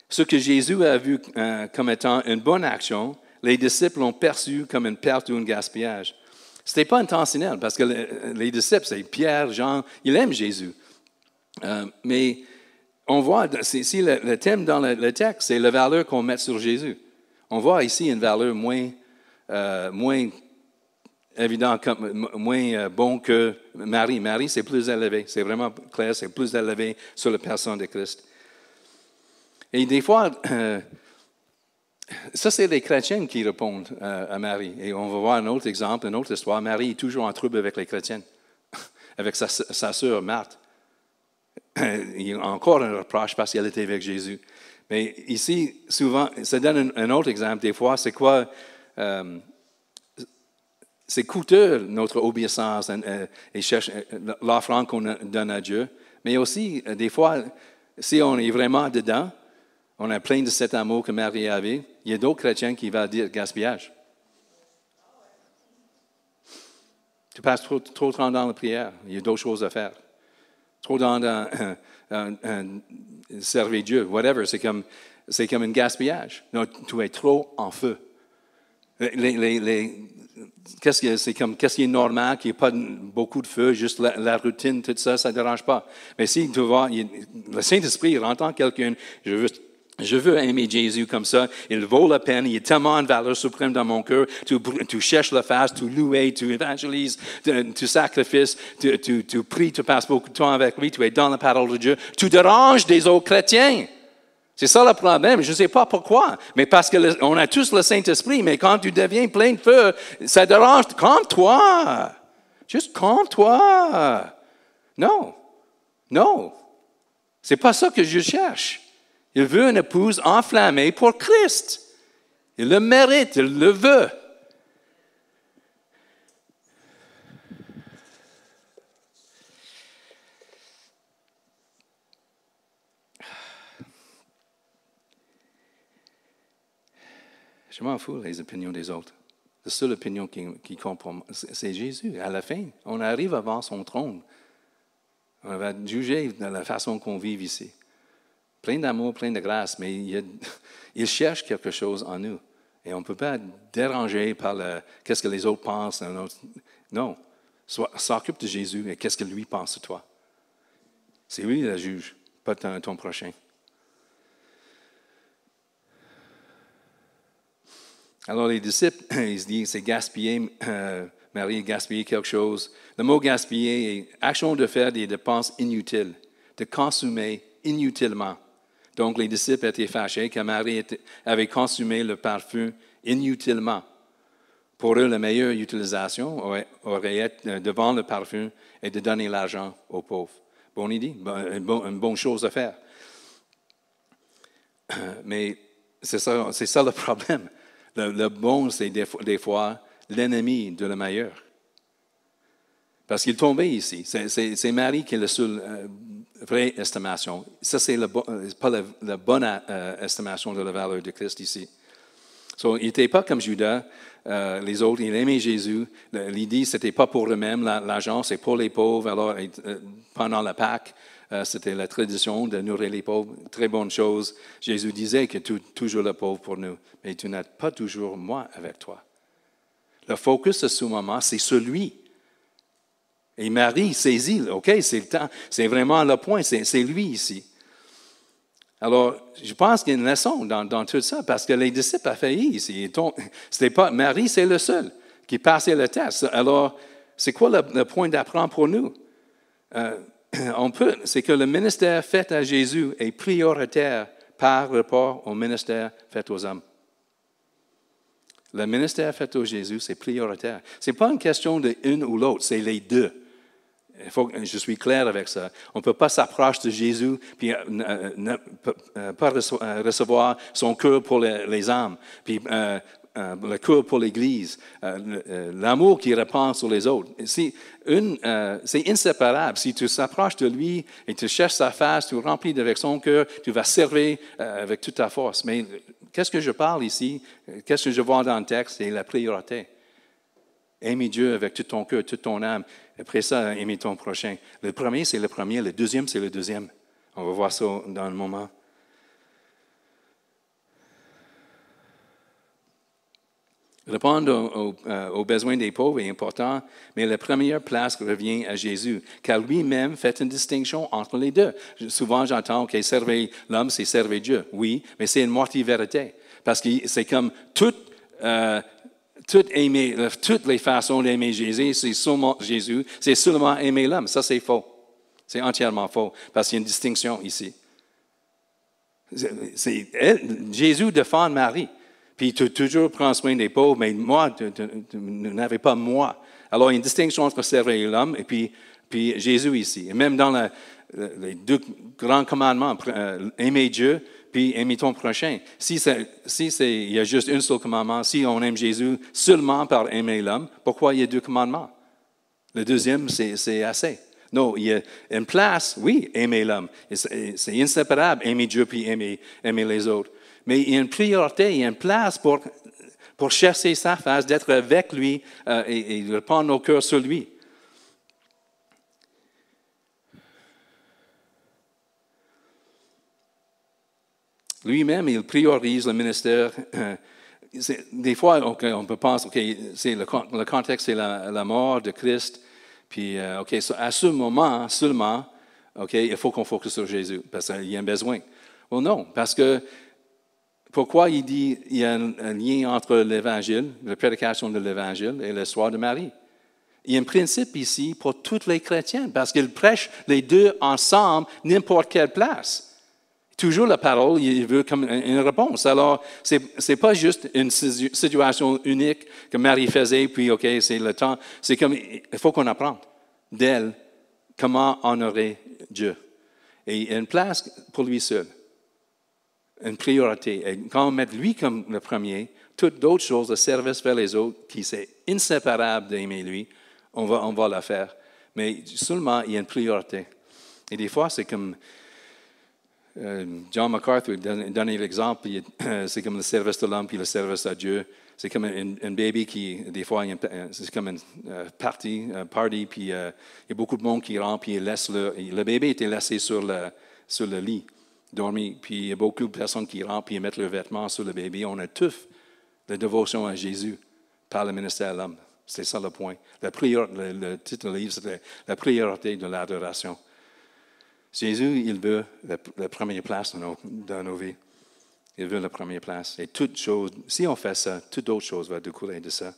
Ce que Jésus a vu comme étant une bonne action, les disciples l'ont perçu comme une perte ou un gaspillage. Ce n'était pas intentionnel, parce que les disciples, c'est Pierre, Jean, ils aiment Jésus. Mais on voit, ici le thème dans le texte, c'est la valeur qu'on met sur Jésus. On voit ici une valeur moins évident, moins bon que Marie. Marie, c'est plus élevé. C'est vraiment clair, c'est plus élevé sur la personne de Christ. Et des fois, ça, c'est les chrétiens qui répondent à Marie. Et on va voir un autre exemple, une autre histoire. Marie est toujours en trouble avec les chrétiens, avec sa sœur Marthe. Il y a encore un reproche parce qu'elle était avec Jésus. Mais ici, souvent, ça donne un autre exemple. Des fois, c'est quoi? C'est coûteux, notre obéissance et l'offrande qu'on donne à Dieu. Mais aussi, des fois, si on est vraiment dedans, on a plein de cet amour que Marie avait, il y a d'autres chrétiens qui vont dire gaspillage. Tu passes trop de temps dans la prière, il y a d'autres choses à faire. Trop dans servir Dieu, whatever, c'est comme un gaspillage. Non, tu es trop en feu. Qu'est-ce qui est normal, qu'il n'y ait pas beaucoup de feu, juste la routine, tout ça, ça ne dérange pas. Mais si tu vois, le Saint-Esprit entend quelqu'un, je veux aimer Jésus comme ça, il vaut la peine, il est tellement une valeur suprême dans mon cœur, tu cherches la face, tu loues, tu évangélises, tu sacrifices, tu pries, tu passes beaucoup de temps avec lui, tu es dans la parole de Dieu, tu déranges des autres chrétiens. C'est ça le problème. Je ne sais pas pourquoi, mais parce qu'on a tous le Saint-Esprit, mais quand tu deviens plein de feu, ça dérange. Calme-toi. Juste calme-toi. Non. C'est pas ça que je cherche. Il veut une épouse enflammée pour Christ. Il le mérite, il le veut. Je m'en fous des opinions des autres. La seule opinion qui compte pour moi, c'est Jésus. À la fin, on arrive avant son trône. On va juger de la façon qu'on vit ici. Plein d'amour, plein de grâce, mais il cherche quelque chose en nous. Et on ne peut pas être dérangé par qu'est-ce que les autres pensent. Non. S'occupe de Jésus et qu'est-ce que lui pense de toi. C'est lui le juge, pas ton prochain. Alors les disciples, ils se disent, c'est gaspiller, Marie, gaspiller quelque chose. Le mot gaspiller est action de faire des dépenses inutiles, de consommer inutilement. Donc les disciples étaient fâchés que Marie avait consommé le parfum inutilement. Pour eux, la meilleure utilisation aurait été de vendre le parfum et de donner l'argent aux pauvres. Bonne idée, une bonne chose à faire. Mais c'est ça le problème. Le bon, c'est des fois l'ennemi de le meilleur. Parce qu'il est tombé ici. C'est Marie qui est la seule vraie estimation. Ça, c'est pas la bonne estimation de la valeur de Christ ici. So, il n'était pas comme Judas, les autres, il aimait Jésus. L'idée, ce n'était pas pour eux-mêmes, l'argent, c'est pour les pauvres. Alors, pendant la Pâque, c'était la tradition de nourrir les pauvres. Très bonne chose. Jésus disait que tu es toujours le pauvre pour nous, mais tu n'as pas toujours moi avec toi. Le focus à ce moment, c'est celui. Et Marie saisit, OK, c'est le temps, c'est vraiment le point, c'est lui ici. Alors, je pense qu'il y a une leçon dans tout ça, parce que les disciples ont failli ici. C'était pas, Marie, c'est le seul qui passait le test. Alors, c'est quoi le point d'apprendre pour nous? C'est que le ministère fait à Jésus est prioritaire par rapport au ministère fait aux hommes. Le ministère fait à Jésus, c'est prioritaire. Ce n'est pas une question de une ou l'autre, c'est les deux. Je suis clair avec ça. On ne peut pas s'approcher de Jésus puis pas recevoir son cœur pour les âmes, puis le cœur pour l'Église, l'amour qu'il répand sur les autres. C'est inséparable. Si tu s'approches de lui et tu cherches sa face, tu remplis avec son cœur, tu vas servir avec toute ta force. Mais qu'est-ce que je parle ici? Qu'est-ce que je vois dans le texte? C'est la priorité. Aimer Dieu avec tout ton cœur, toute ton âme. Après ça, aimer ton prochain. Le premier, c'est le premier. Le deuxième, c'est le deuxième. On va voir ça dans un moment. Répondre aux besoins des pauvres est important, mais la première place revient à Jésus, car lui-même fait une distinction entre les deux. Souvent, j'entends que servir l'homme, c'est servir Dieu. Oui, mais c'est une moitié-vérité, parce que c'est comme toutes les façons d'aimer Jésus, c'est seulement aimer l'homme. Ça, c'est faux. C'est entièrement faux, parce qu'il y a une distinction ici. Jésus défend Marie. Puis tu toujours prends soin des pauvres, mais moi, tu n'avais pas moi. Alors, il y a une distinction entre servir l'homme et puis Jésus ici. Et même dans les deux grands commandements, aimer Dieu, puis aimer ton prochain. Il y a juste un seul commandement, si on aime Jésus seulement par aimer l'homme, pourquoi il y a deux commandements? Le deuxième, c'est assez. Non, il y a une place, oui, aimer l'homme. C'est inséparable, aimer Dieu puis aimer les autres. Mais il y a une priorité, il y a une place pour chercher sa face, d'être avec lui et répandre nos cœurs sur lui. Lui-même, il priorise le ministère. Des fois, on peut penser, le contexte, c'est la mort de Christ. Puis, à ce moment seulement, il faut qu'on focus sur Jésus, parce qu'il y a un besoin. Well, non, parce que pourquoi il dit qu'il y a un lien entre l'Évangile, la prédication de l'Évangile et l'histoire de Marie? Il y a un principe ici pour tous les chrétiens, parce qu'ils prêchent les deux ensemble, n'importe quelle place. Toujours la parole, il veut comme une réponse. Alors, ce n'est pas juste une situation unique que Marie faisait, puis c'est le temps. C'est comme, il faut qu'on apprenne d'elle comment honorer Dieu. Et il y a une place pour lui seul. Une priorité. Et quand on met lui comme le premier, toutes d'autres choses, le service vers les autres, qui c'est inséparable d'aimer lui, on va la faire. Mais seulement, il y a une priorité. Et des fois, c'est comme John MacArthur donnait l'exemple, c'est comme le service de l'homme puis le service à Dieu. C'est comme un bébé qui, des fois, c'est comme une party, puis il y a beaucoup de monde qui rentre, puis il laisse le bébé était laissé sur le lit, dormi, puis il y a beaucoup de personnes qui rentrent, puis ils mettent leurs vêtements sur le bébé. On étouffe la dévotion à Jésus par le ministère de l'homme. C'est ça le point. Le titre du livre, c'est la priorité de l'adoration. Jésus, il veut la première place dans nos vies. Il veut la première place. Et toute chose, si on fait ça, toute autre chose va découler de ça.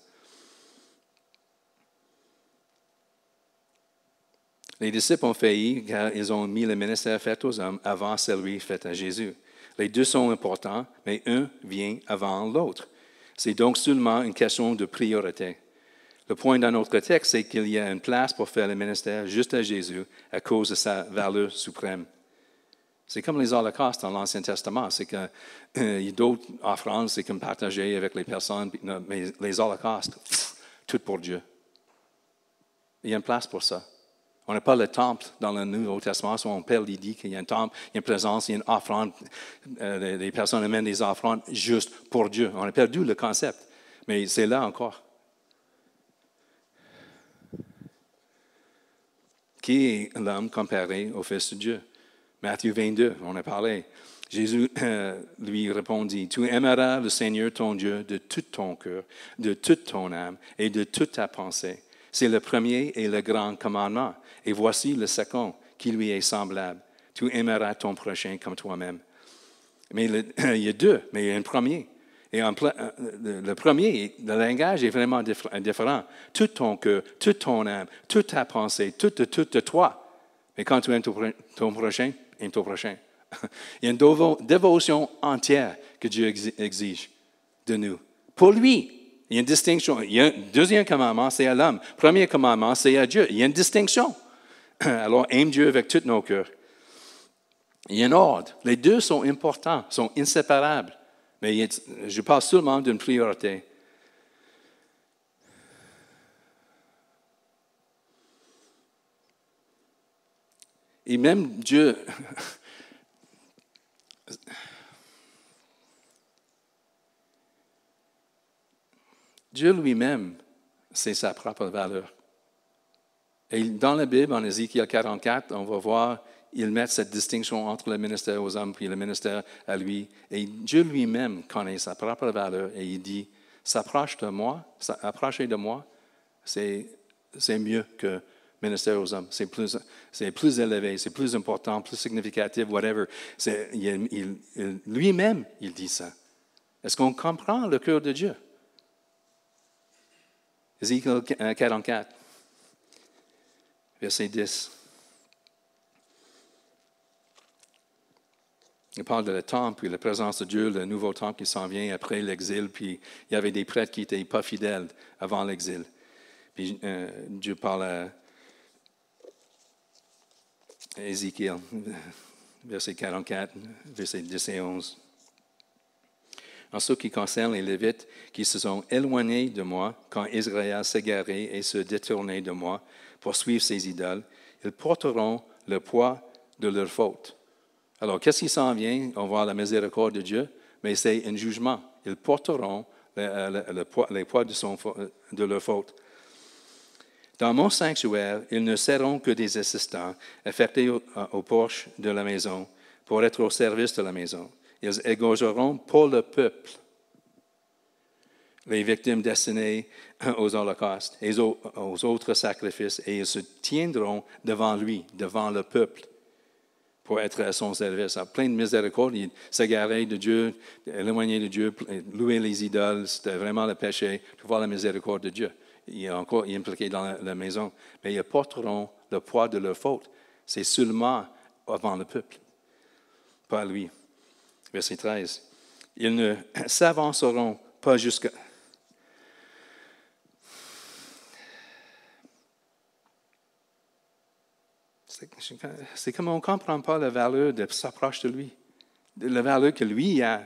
Les disciples ont failli car ils ont mis le ministère fait aux hommes avant celui fait à Jésus. Les deux sont importants, mais un vient avant l'autre. C'est donc seulement une question de priorité. Le point dans notre texte, c'est qu'il y a une place pour faire le ministère juste à Jésus à cause de sa valeur suprême. C'est comme les holocaustes dans l'Ancien Testament. C'est qu'il y a d'autres offrandes, c'est comme partager avec les personnes. Mais les holocaustes, tout pour Dieu. Il y a une place pour ça. On n'a pas le temple dans le Nouveau Testament. Son Père lui dit qu'il y a un temple, il y a une présence, il y a une offrande. Les personnes amènent des offrandes juste pour Dieu. On a perdu le concept. Mais c'est là encore. Qui est l'homme comparé au Fils de Dieu? Matthieu 22, on a parlé. Jésus lui répondit, « Tu aimeras le Seigneur ton Dieu de tout ton cœur, de toute ton âme et de toute ta pensée. C'est le premier et le grand commandement. Et voici le second qui lui est semblable. Tu aimeras ton prochain comme toi-même. » Mais il y a deux, mais il y a un premier. Et le premier, le langage est vraiment différent. Tout ton cœur, toute ton âme, toute ta pensée, tout de toi. Mais quand tu aimes ton prochain, aime ton prochain. Il y a une dévotion entière que Dieu exige de nous. Pour lui, il y a une distinction. Il y a un deuxième commandement, c'est à l'homme. Premier commandement, c'est à Dieu. Il y a une distinction. Alors, aime Dieu avec tous nos cœurs. Il y a un ordre. Les deux sont importants, sont inséparables. Mais je parle seulement d'une priorité. Et même Dieu, Dieu lui-même, c'est sa propre valeur. Et dans la Bible, en Ézéchiel 44, on va voir, il met cette distinction entre le ministère aux hommes et le ministère à lui. Et Dieu lui-même connaît sa propre valeur et il dit, s'approcher de moi, c'est mieux que ministère aux hommes. C'est plus élevé, c'est plus important, plus significatif, whatever. Lui-même, il dit ça. Est-ce qu'on comprend le cœur de Dieu? Ézéchiel 44, verset 10. Il parle de le temple, puis la présence de Dieu, le nouveau temple qui s'en vient après l'exil, puis il y avait des prêtres qui n'étaient pas fidèles avant l'exil. Puis Dieu parle à Ézéchiel, verset 44, verset 10 et 11. En ce qui concerne les Lévites qui se sont éloignés de moi quand Israël s'est égaré et se détourné de moi pour suivre ses idoles, ils porteront le poids de leur faute. Alors, qu'est-ce qui s'en vient? On voit la miséricorde de Dieu, mais c'est un jugement. Ils porteront les poids de leur faute. Dans mon sanctuaire, ils ne seront que des assistants, affectés aux porches de la maison, pour être au service de la maison. Ils égorgeront pour le peuple les victimes destinées aux holocaustes et aux autres sacrifices, et ils se tiendront devant lui, devant le peuple, pour être à son service. Alors, plein de miséricorde, il s'égarait de Dieu, éloigné de Dieu, louer les idoles, c'était vraiment le péché. Tu vois la miséricorde de Dieu. Il est encore impliqué dans la maison. Mais ils porteront le poids de leur faute. C'est seulement avant le peuple, pas lui. Verset 13. Ils ne s'avanceront pas jusqu'à... C'est comme on ne comprend pas la valeur de s'approcher de lui, la valeur que lui a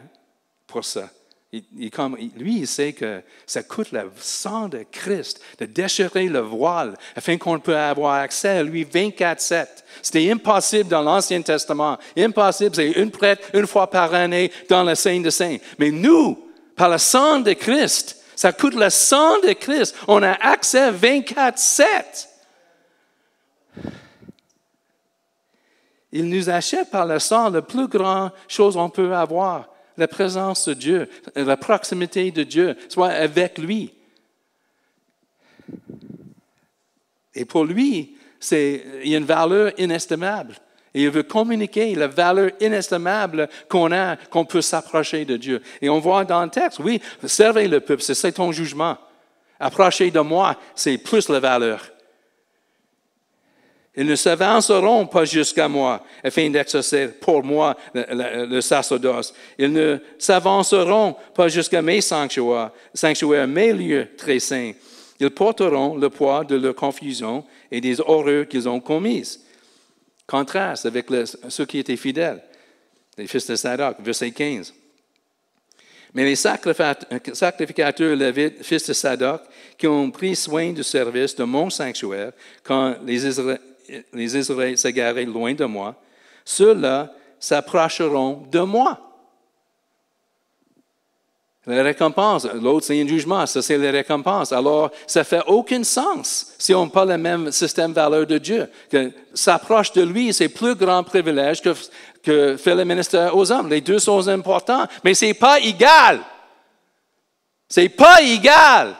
pour ça. Lui, il sait que ça coûte le sang de Christ de déchirer le voile afin qu'on puisse avoir accès à lui 24/7. C'était impossible dans l'Ancien Testament. Impossible, c'est une prêtre une fois par année dans le Saint des Saints. Mais nous, par le sang de Christ, ça coûte le sang de Christ. On a accès 24/7. Il nous achète par le sang la plus grande chose qu'on peut avoir, la présence de Dieu, la proximité de Dieu, soit avec lui. Et pour lui, il y a une valeur inestimable. Et il veut communiquer la valeur inestimable qu'on peut s'approcher de Dieu. Et on voit dans le texte, oui, servez le peuple, c'est ton jugement. Approchez de moi, c'est plus la valeur. Ils ne s'avanceront pas jusqu'à moi, afin d'exercer pour moi le sacerdoce. Ils ne s'avanceront pas jusqu'à mes sanctuaires, mes lieux très saints. Ils porteront le poids de leur confusion et des horreurs qu'ils ont commises. Contraste avec ceux qui étaient fidèles, les fils de Sadoc, verset 15. Mais les sacrificateurs lévites, fils de Sadoc, qui ont pris soin du service de mon sanctuaire, quand les Israélites s'égaraient loin de moi, ceux-là s'approcheront de moi. La récompense, l'autre c'est un jugement, ça c'est la récompense. Alors, ça ne fait aucun sens si on n'a pas le même système de valeur de Dieu. Que s'approche de lui, c'est plus grand privilège que fait le ministère aux hommes. Les deux sont importants, mais ce n'est pas égal. C'est pas égal.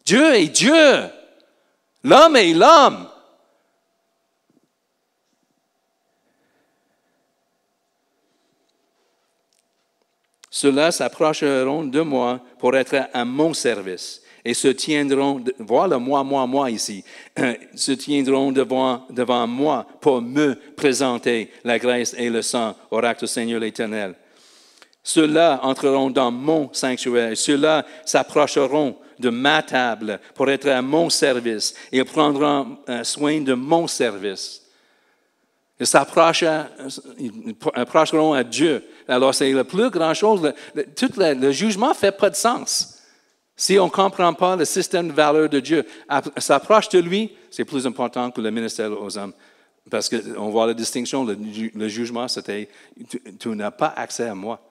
Dieu est Dieu. L'homme est l'homme. Ceux-là s'approcheront de moi pour être à mon service et se tiendront, voilà moi ici, se tiendront devant moi pour me présenter la graisse et le sang, oracle du Seigneur l'Éternel. Ceux-là entreront dans mon sanctuaire, ceux-là s'approcheront de ma table pour être à mon service et prendront soin de mon service. Ils s'approcheront à Dieu. Alors, c'est la plus grande chose. Tout le jugement ne fait pas de sens. Si on ne comprend pas le système de valeur de Dieu, s'approche de lui, c'est plus important que le ministère aux hommes. Parce qu'on voit la distinction, le jugement, c'était tu n'as pas accès à moi.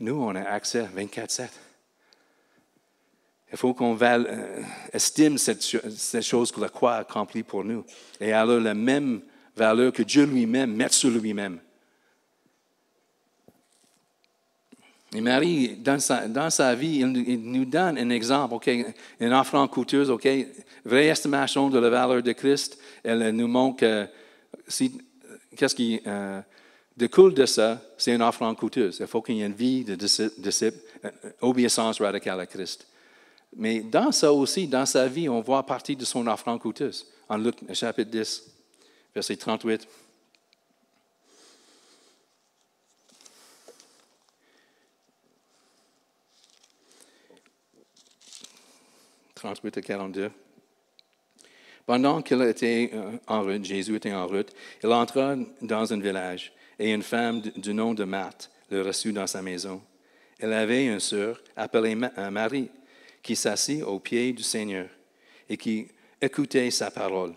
Nous, on a accès 24/7. Il faut qu'on estime cette chose que la croix a accomplie pour nous. Et alors, la même valeur que Dieu lui-même met sur lui-même. Et Marie, dans sa vie, il nous donne un exemple, OK, une offrande coûteuse, OK, vraie estimation de la valeur de Christ. Elle nous montre qu'est-ce qui découle de ça, c'est une offrande coûteuse. Il faut qu'il y ait une vie de disciple, obéissance radicale à Christ. Mais dans ça aussi, dans sa vie, on voit partie de son offrande coûteuse. En Luc, chapitre 10, verset 38. 38 à 42. Pendant qu'il était en route, Jésus était en route, il entra dans un village et une femme du nom de Marthe le reçut dans sa maison. Elle avait une sœur appelée Marie qui s'assit aux pieds du Seigneur et qui écoutait sa parole.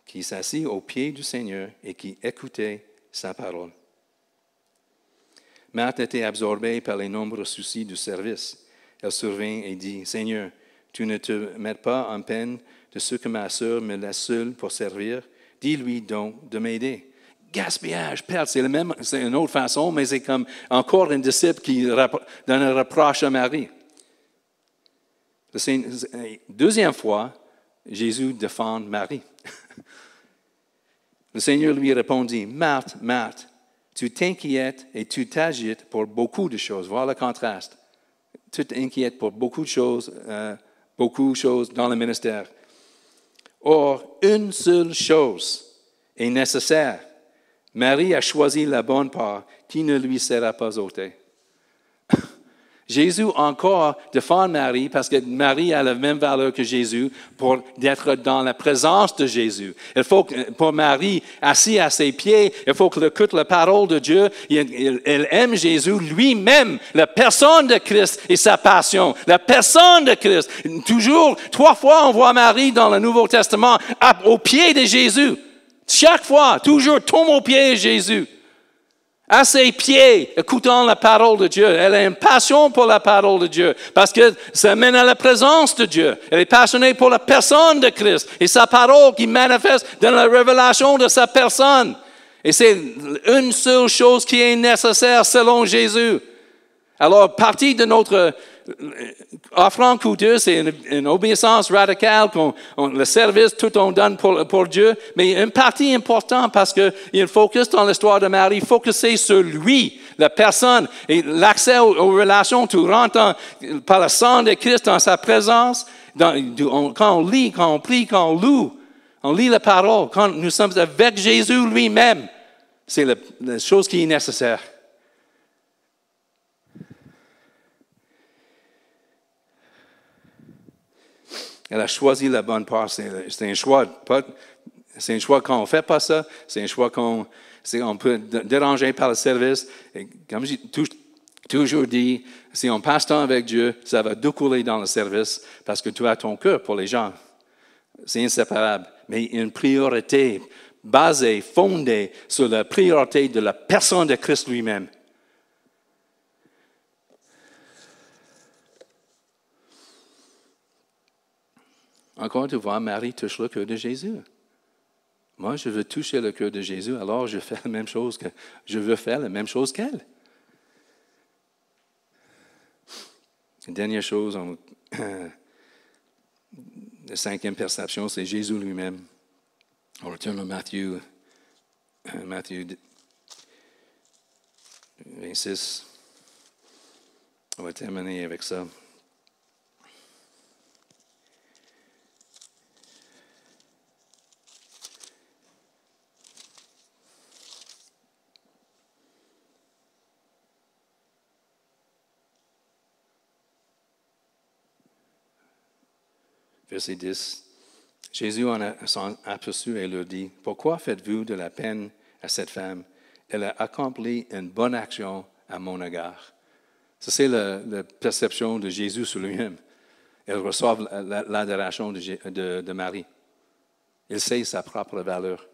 Qui s'assit aux pieds du Seigneur et qui écoutait sa parole. Marthe était absorbée par les nombreux soucis du service. Elle survint et dit, « Seigneur, tu ne te mets pas en peine de ce que ma sœur me laisse seule pour servir. Dis-lui donc de m'aider. » Gaspillage, perte, c'est une autre façon, mais c'est comme encore un disciple qui donne un reproche à Marie. Deuxième fois, Jésus défend Marie. Le Seigneur lui répondit, « Marthe, Marthe, tu t'inquiètes et tu t'agites pour beaucoup de choses. » Voilà le contraste. Tu t'inquiètes pour beaucoup de choses dans le ministère. Or, une seule chose est nécessaire. Marie a choisi la bonne part qui ne lui sera pas ôtée. Jésus encore défend Marie parce que Marie a la même valeur que Jésus pour d'être dans la présence de Jésus. Il faut que, pour Marie, assise à ses pieds, il faut qu'elle écoute la parole de Dieu. Elle aime Jésus lui-même, la personne de Christ et sa passion. La personne de Christ. Toujours, 3 fois, on voit Marie dans le Nouveau Testament au pied de Jésus. Chaque fois, toujours, tombe au pied de Jésus. À ses pieds, écoutant la parole de Dieu. Elle a une passion pour la parole de Dieu parce que ça mène à la présence de Dieu. Elle est passionnée pour la personne de Christ et sa parole qui manifeste dans la révélation de sa personne. Et c'est une seule chose qui est nécessaire selon Jésus. Alors, partie de notre offrande coûteuse, c'est une obéissance radicale, le service, tout on donne pour Dieu, mais une partie importante parce qu'il focus dans l'histoire de Marie, focuser sur lui, la personne, et l'accès aux relations, tu rentres par le sang de Christ dans sa présence, quand on lit, quand on prie, quand on loue, on lit la parole, quand nous sommes avec Jésus lui-même, c'est la chose qui est nécessaire. Elle a choisi la bonne part. C'est un choix. C'est un choix quand on ne fait pas ça. C'est un choix qu'on peut déranger par le service. Et comme j'ai toujours dit, si on passe temps avec Dieu, ça va découler dans le service parce que tu as ton cœur pour les gens. C'est inséparable. Mais une priorité basée, fondée sur la priorité de la personne de Christ lui-même. Encore une fois, Marie touche le cœur de Jésus. Moi, je veux toucher le cœur de Jésus, alors je fais la même chose je veux faire la même chose qu'elle. Dernière chose, la 5e perception, c'est Jésus lui-même. On retourne à Matthieu 26. On va terminer avec ça. Verset 10. Jésus en a aperçu et leur dit, « Pourquoi faites-vous de la peine à cette femme? Elle a accompli une bonne action à mon égard. » Ça, c'est la perception de Jésus sur lui-même. Elle reçoit l'adoration de Marie. Il sait sa propre valeur.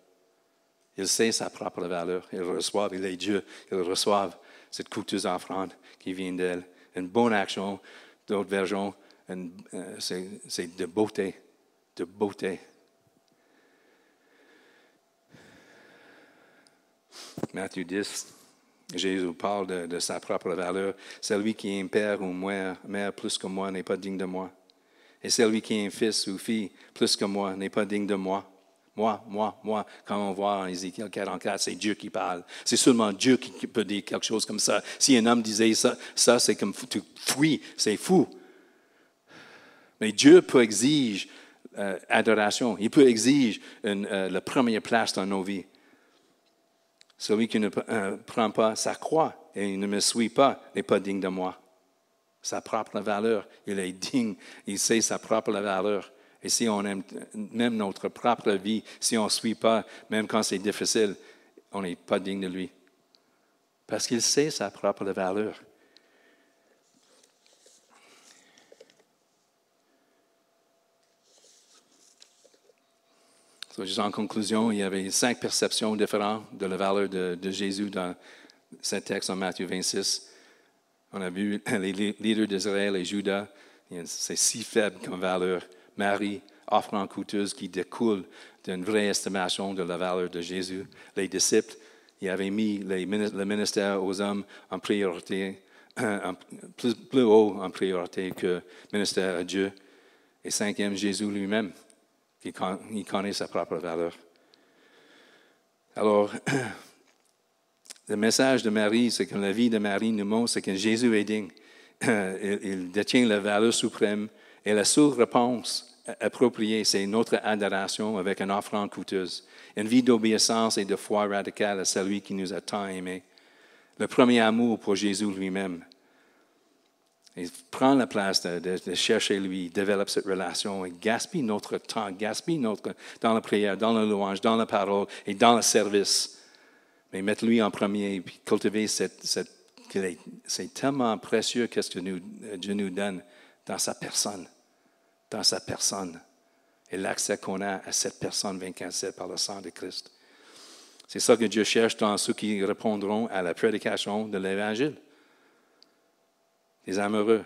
Il sait sa propre valeur. Il reçoit, il est Dieu. Il reçoit cette coûteuse offrande qui vient d'elle. Une bonne action, d'autres versions. C'est de beauté, de beauté. Matthieu 10, Jésus parle de sa propre valeur. Celui qui est un père ou mère plus que moi n'est pas digne de moi. Et celui qui est un fils ou fille plus que moi n'est pas digne de moi. Moi. Quand on voit en Ézéchiel 44, c'est Dieu qui parle. C'est seulement Dieu qui peut dire quelque chose comme ça. Si un homme disait ça c'est comme tu fuis, c'est fou. Mais Dieu peut exiger adoration. Il peut exiger la première place dans nos vies. Celui qui ne prend pas sa croix et ne me suit pas n'est pas digne de moi. Sa propre valeur, il est digne, il sait sa propre valeur. Et si on aime même notre propre vie, si on ne suit pas, même quand c'est difficile, on n'est pas digne de lui. Parce qu'il sait sa propre valeur. Juste en conclusion, il y avait 5 perceptions différentes de la valeur de Jésus dans ce texte en Matthieu 26. On a vu les leaders d'Israël et Judas, c'est si faible comme valeur. Marie, offrande coûteuse qui découle d'une vraie estimation de la valeur de Jésus. Les disciples, ils avaient mis le ministère aux hommes en priorité, plus haut en priorité que le ministère à Dieu. Et 5e, Jésus lui-même, il connaît sa propre valeur. Alors, le message de Marie, c'est que la vie de Marie nous montre c'est que Jésus est digne. Il détient la valeur suprême et la seule réponse appropriée, c'est notre adoration avec une offrande coûteuse. Une vie d'obéissance et de foi radicale à celui qui nous a tant aimés. Le premier amour pour Jésus lui-même. Il prend la place de chercher lui, développe cette relation et gaspille notre temps, dans la prière, dans la louange, dans la parole et dans le service. Mais mettre lui en premier et puis cultiver c'est tellement précieux qu'est-ce que Dieu nous donne dans sa personne. Dans sa personne. Et l'accès qu'on a à cette personne 24/7 par le sang de Christ. C'est ça que Dieu cherche dans ceux qui répondront à la prédication de l'Évangile. Les amoureux.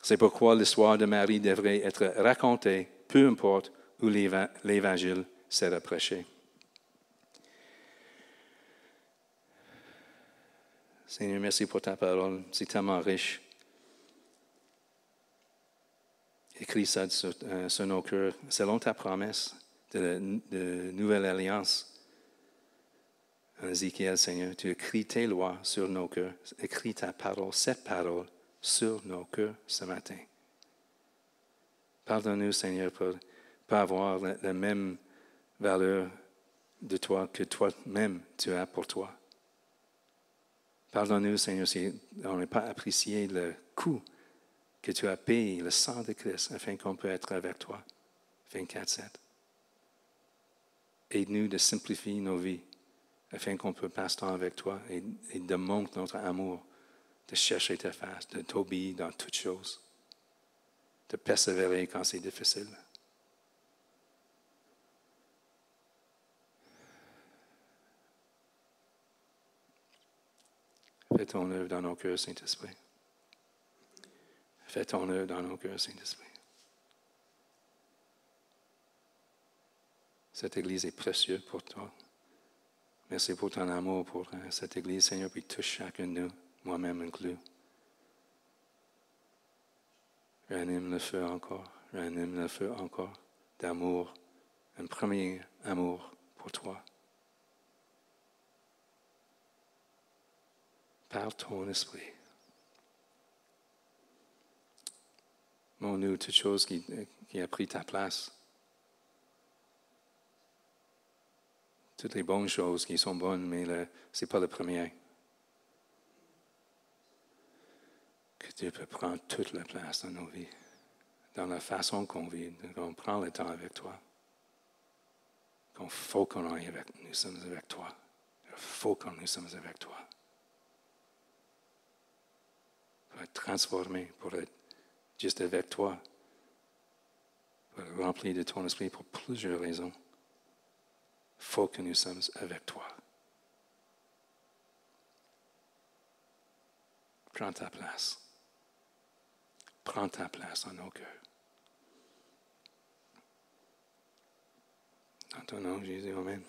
C'est pourquoi l'histoire de Marie devrait être racontée, peu importe où l'Évangile sera prêché. Seigneur, merci pour ta parole. C'est tellement riche. Écris ça sur nos cœurs, selon ta promesse de nouvelle alliance. En Ézéchiel, Seigneur, tu écris tes lois sur nos cœurs. Écris ta parole, cette parole, sur nos cœurs ce matin. Pardonne-nous, Seigneur, pour ne pas avoir la même valeur de toi que toi-même tu as pour toi. Pardonne-nous, Seigneur, si on n'a pas apprécié le coût que tu as payé, le sang de Christ, afin qu'on puisse être avec toi 24/7. Aide-nous de simplifier nos vies, afin qu'on puisse passer temps avec toi et de montrer notre amour, de chercher ta face, de t'obéir dans toutes choses, de persévérer quand c'est difficile. Fais ton œuvre dans nos cœurs, Saint-Esprit. Fais ton œuvre dans nos cœurs, Saint-Esprit. Cette Église est précieuse pour toi. Merci pour ton amour pour cette Église, Seigneur, puis touche chacun de nous, moi-même inclus. Ranime le feu encore d'amour, un premier amour pour toi. Par ton esprit. Montre-nous toute chose qui a pris ta place. Toutes les bonnes choses qui sont bonnes, mais ce n'est pas le premier. Que Dieu peut prendre toute la place dans nos vies, dans la façon qu'on vit, qu'on prend le temps avec toi. Qu'on faut qu'on aille avec, nous sommes avec toi. Il faut que nous sommes avec toi. Pour être transformé, pour être juste avec toi, pour être rempli de ton esprit pour plusieurs raisons. Il faut que nous sommes avec toi. Prends ta place. Prends ta place dans nos cœurs. Dans ton nom, Jésus, amen.